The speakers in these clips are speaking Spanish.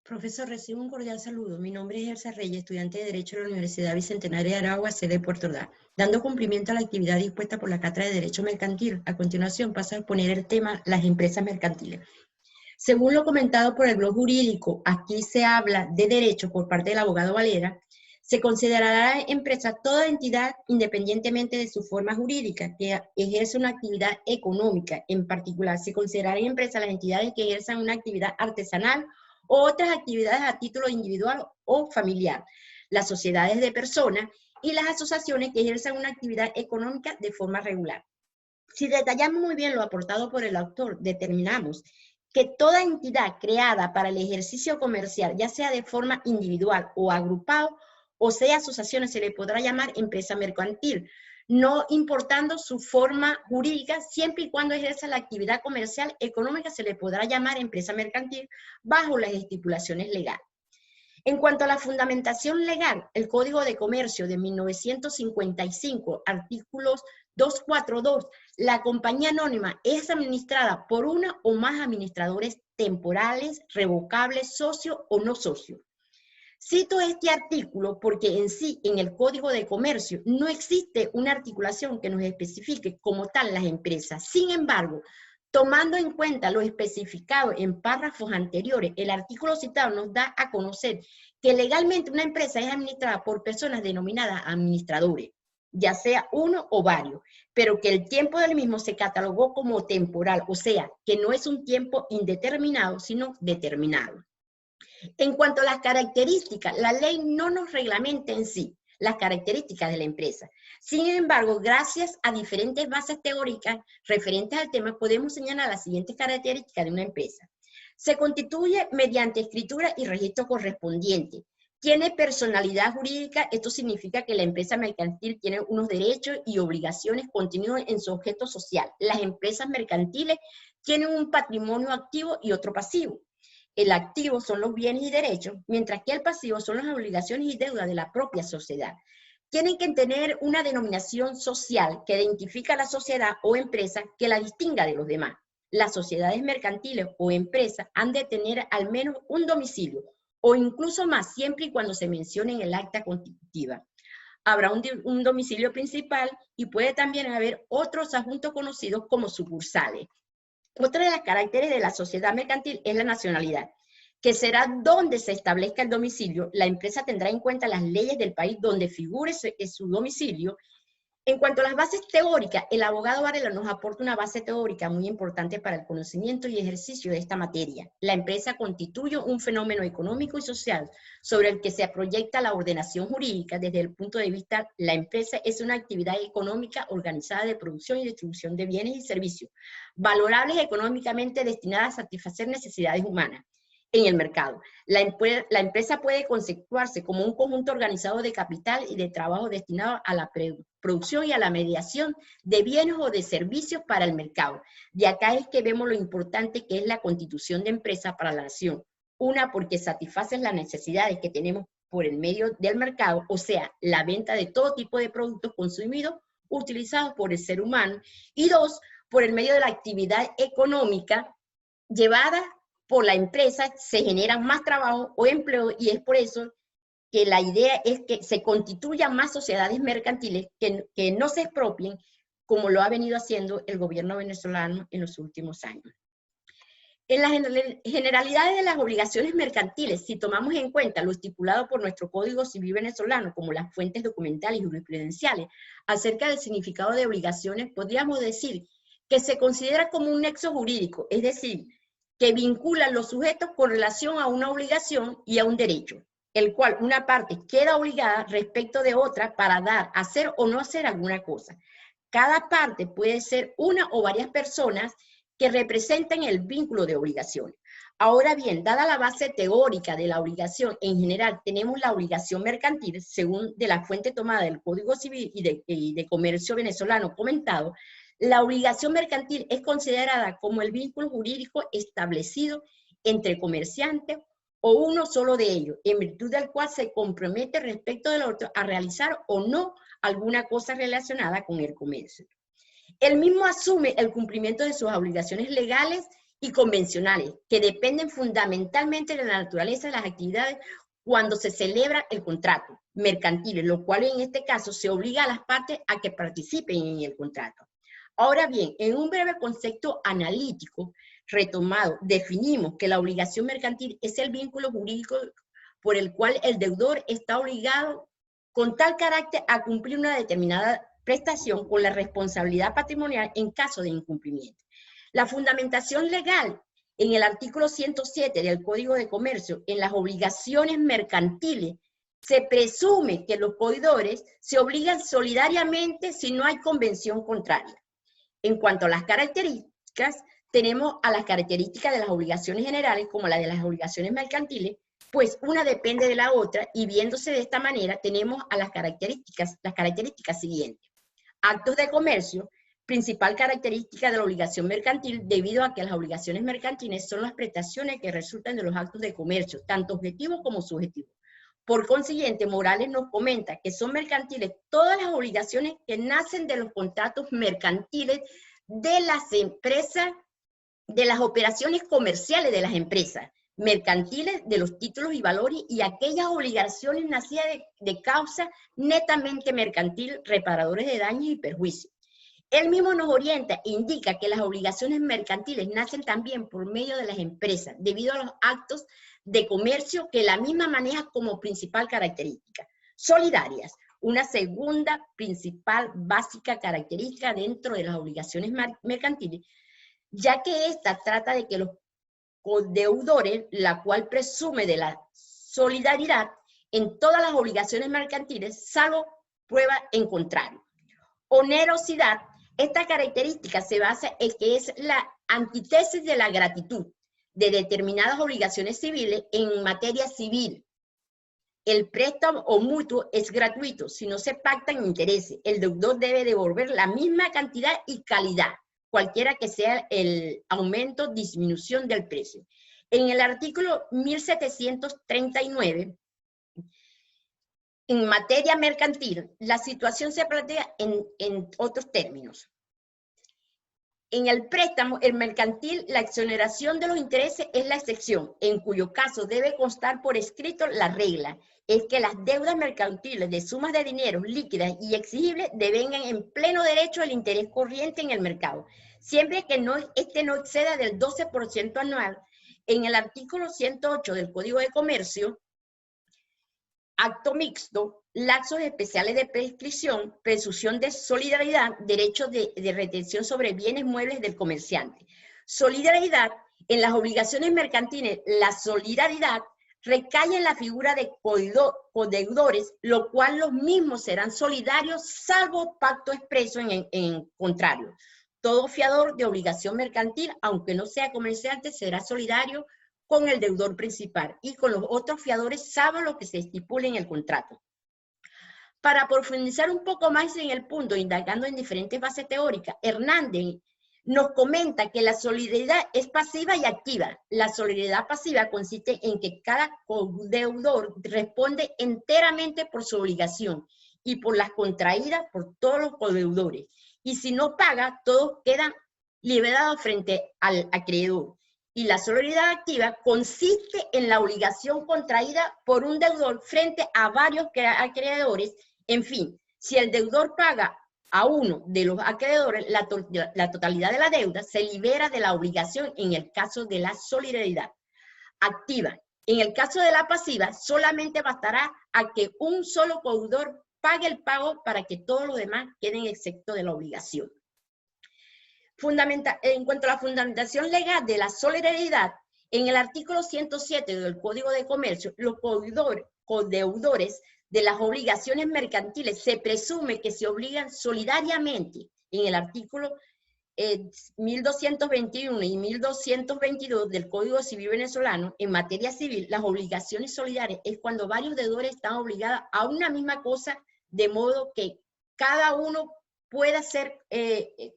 Profesor, recibo un cordial saludo. Mi nombre es Elsa Reyes, estudiante de Derecho de la Universidad Bicentenaria de Aragua, sede de Puerto Ordaz. Dando cumplimiento a la actividad dispuesta por la Cátedra de Derecho Mercantil, a continuación paso a exponer el tema las empresas mercantiles. Según lo comentado por el blog jurídico, aquí se habla de derecho por parte del abogado Valera, se considerará empresa toda entidad independientemente de su forma jurídica que ejerce una actividad económica. En particular, se considerarán empresas las entidades que ejerzan una actividad artesanal o otras actividades a título individual o familiar, las sociedades de personas y las asociaciones que ejerzan una actividad económica de forma regular. Si detallamos muy bien lo aportado por el autor, determinamos que toda entidad creada para el ejercicio comercial, ya sea de forma individual o agrupado, o sea asociaciones, se le podrá llamar empresa mercantil, no importando su forma jurídica, siempre y cuando ejerza la actividad comercial económica, se le podrá llamar empresa mercantil bajo las estipulaciones legales. En cuanto a la fundamentación legal, el Código de Comercio de 1955, artículos 242, la compañía anónima es administrada por una o más administradores temporales, revocables, socio o no socio. Cito este artículo porque en sí, en el Código de Comercio, no existe una articulación que nos especifique como tal las empresas. Sin embargo, tomando en cuenta lo especificado en párrafos anteriores, el artículo citado nos da a conocer que legalmente una empresa es administrada por personas denominadas administradores, ya sea uno o varios, pero que el tiempo del mismo se catalogó como temporal, o sea, que no es un tiempo indeterminado, sino determinado. En cuanto a las características, la ley no nos reglamenta en sí las características de la empresa. Sin embargo, gracias a diferentes bases teóricas referentes al tema, podemos señalar las siguientes características de una empresa. Se constituye mediante escritura y registro correspondiente. Tiene personalidad jurídica, esto significa que la empresa mercantil tiene unos derechos y obligaciones contenidos en su objeto social. Las empresas mercantiles tienen un patrimonio activo y otro pasivo. El activo son los bienes y derechos, mientras que el pasivo son las obligaciones y deudas de la propia sociedad. Tienen que tener una denominación social que identifica a la sociedad o empresa que la distinga de los demás. Las sociedades mercantiles o empresas han de tener al menos un domicilio, o incluso más, siempre y cuando se mencione en el acta constitutiva. Habrá un domicilio principal y puede también haber otros adjuntos conocidos como sucursales. Otra de las caracteres de la sociedad mercantil es la nacionalidad, que será donde se establezca el domicilio. La empresa tendrá en cuenta las leyes del país donde figure su domicilio. En cuanto a las bases teóricas, el abogado Varela nos aporta una base teórica muy importante para el conocimiento y ejercicio de esta materia. La empresa constituye un fenómeno económico y social sobre el que se proyecta la ordenación jurídica. Desde el punto de vista, la empresa es una actividad económica organizada de producción y distribución de bienes y servicios, valorables económicamente destinadas a satisfacer necesidades humanas en el mercado. La empresa puede conceptuarse como un conjunto organizado de capital y de trabajo destinado a la producción y a la mediación de bienes o de servicios para el mercado. De acá es que vemos lo importante que es la constitución de empresa para la nación. Una, porque satisface las necesidades que tenemos por el medio del mercado, o sea, la venta de todo tipo de productos consumidos utilizados por el ser humano. Y dos, por el medio de la actividad económica llevada por la empresa, se generan más trabajo o empleo, y es por eso que la idea es que se constituyan más sociedades mercantiles que no se expropien, como lo ha venido haciendo el gobierno venezolano en los últimos años. En las generalidades de las obligaciones mercantiles, si tomamos en cuenta lo estipulado por nuestro Código Civil venezolano, como las fuentes documentales y jurisprudenciales acerca del significado de obligaciones, podríamos decir que se considera como un nexo jurídico, es decir, que vinculan los sujetos con relación a una obligación y a un derecho, el cual una parte queda obligada respecto de otra para dar, hacer o no hacer alguna cosa. Cada parte puede ser una o varias personas que representen el vínculo de obligaciones. Ahora bien, dada la base teórica de la obligación, en general tenemos la obligación mercantil, según de la fuente tomada del Código Civil y de Comercio venezolano comentado. La obligación mercantil es considerada como el vínculo jurídico establecido entre comerciantes o uno solo de ellos, en virtud del cual se compromete respecto del otro a realizar o no alguna cosa relacionada con el comercio. El mismo asume el cumplimiento de sus obligaciones legales y convencionales, que dependen fundamentalmente de la naturaleza de las actividades cuando se celebra el contrato mercantil, lo cual en este caso se obliga a las partes a que participen en el contrato. Ahora bien, en un breve concepto analítico retomado, definimos que la obligación mercantil es el vínculo jurídico por el cual el deudor está obligado con tal carácter a cumplir una determinada prestación con la responsabilidad patrimonial en caso de incumplimiento. La fundamentación legal en el artículo 107 del Código de Comercio en las obligaciones mercantiles se presume que los coidores se obligan solidariamente si no hay convención contraria. En cuanto a las características, tenemos a las características de las obligaciones generales como la de las obligaciones mercantiles, pues una depende de la otra y viéndose de esta manera tenemos a las características siguientes. Actos de comercio, principal característica de la obligación mercantil debido a que las obligaciones mercantiles son las prestaciones que resultan de los actos de comercio, tanto objetivos como subjetivos. Por consiguiente, Morales nos comenta que son mercantiles todas las obligaciones que nacen de los contratos mercantiles de las empresas, de las operaciones comerciales de las empresas, mercantiles de los títulos y valores y aquellas obligaciones nacidas de causa netamente mercantil, reparadores de daños y perjuicios. Él mismo nos orienta e indica que las obligaciones mercantiles nacen también por medio de las empresas, debido a los actos de comercio que la misma maneja como principal característica. Solidarias, una segunda principal básica característica dentro de las obligaciones mercantiles, ya que esta trata de que los deudores, la cual presume de la solidaridad en todas las obligaciones mercantiles, salvo prueba en contrario. Onerosidad, esta característica se basa en que es la antítesis de la gratitud de determinadas obligaciones civiles en materia civil. El préstamo o mutuo es gratuito si no se pactan intereses. El deudor debe devolver la misma cantidad y calidad, cualquiera que sea el aumento o disminución del precio. En el artículo 1739, en materia mercantil, la situación se plantea en otros términos. En el préstamo, el mercantil, la exoneración de los intereses es la excepción, en cuyo caso debe constar por escrito la regla, es que las deudas mercantiles de sumas de dinero líquidas y exigibles devengan en pleno derecho al interés corriente en el mercado, siempre que este no exceda del 12% anual. En el artículo 108 del Código de Comercio, acto mixto, lapsos especiales de prescripción, presunción de solidaridad, derecho de retención sobre bienes muebles del comerciante. Solidaridad, en las obligaciones mercantiles, la solidaridad recae en la figura de codeudores, lo cual los mismos serán solidarios, salvo pacto expreso en contrario. Todo fiador de obligación mercantil, aunque no sea comerciante, será solidario con el deudor principal y con los otros fiadores, salvo lo que se estipule en el contrato. Para profundizar un poco más en el punto, indagando en diferentes bases teóricas, Hernández nos comenta que la solidaridad es pasiva y activa. La solidaridad pasiva consiste en que cada deudor responde enteramente por su obligación y por las contraídas por todos los codeudores. Y si no paga, todos quedan liberados frente al acreedor. Y la solidaridad activa consiste en la obligación contraída por un deudor frente a varios acreedores. En fin, si el deudor paga a uno de los acreedores, la totalidad de la deuda se libera de la obligación en el caso de la solidaridad activa. En el caso de la pasiva, solamente bastará a que un solo deudor pague el pago para que todos los demás queden exentos de la obligación. En cuanto a la fundamentación legal de la solidaridad, en el artículo 107 del Código de Comercio, los codeudores de las obligaciones mercantiles se presume que se obligan solidariamente. En el artículo 1221 y 1222 del Código Civil venezolano, en materia civil, las obligaciones solidarias es cuando varios deudores están obligados a una misma cosa, de modo que cada uno pueda ser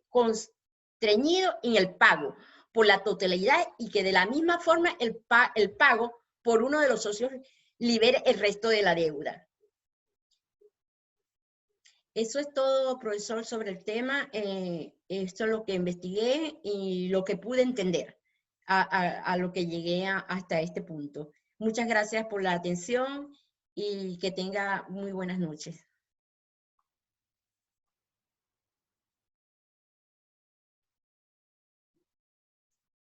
constreñido en el pago por la totalidad y que de la misma forma el pago por uno de los socios libere el resto de la deuda. Eso es todo, profesor, sobre el tema. Esto es lo que investigué y lo que pude entender. a lo que llegué hasta este punto. Muchas gracias por la atención y que tenga muy buenas noches.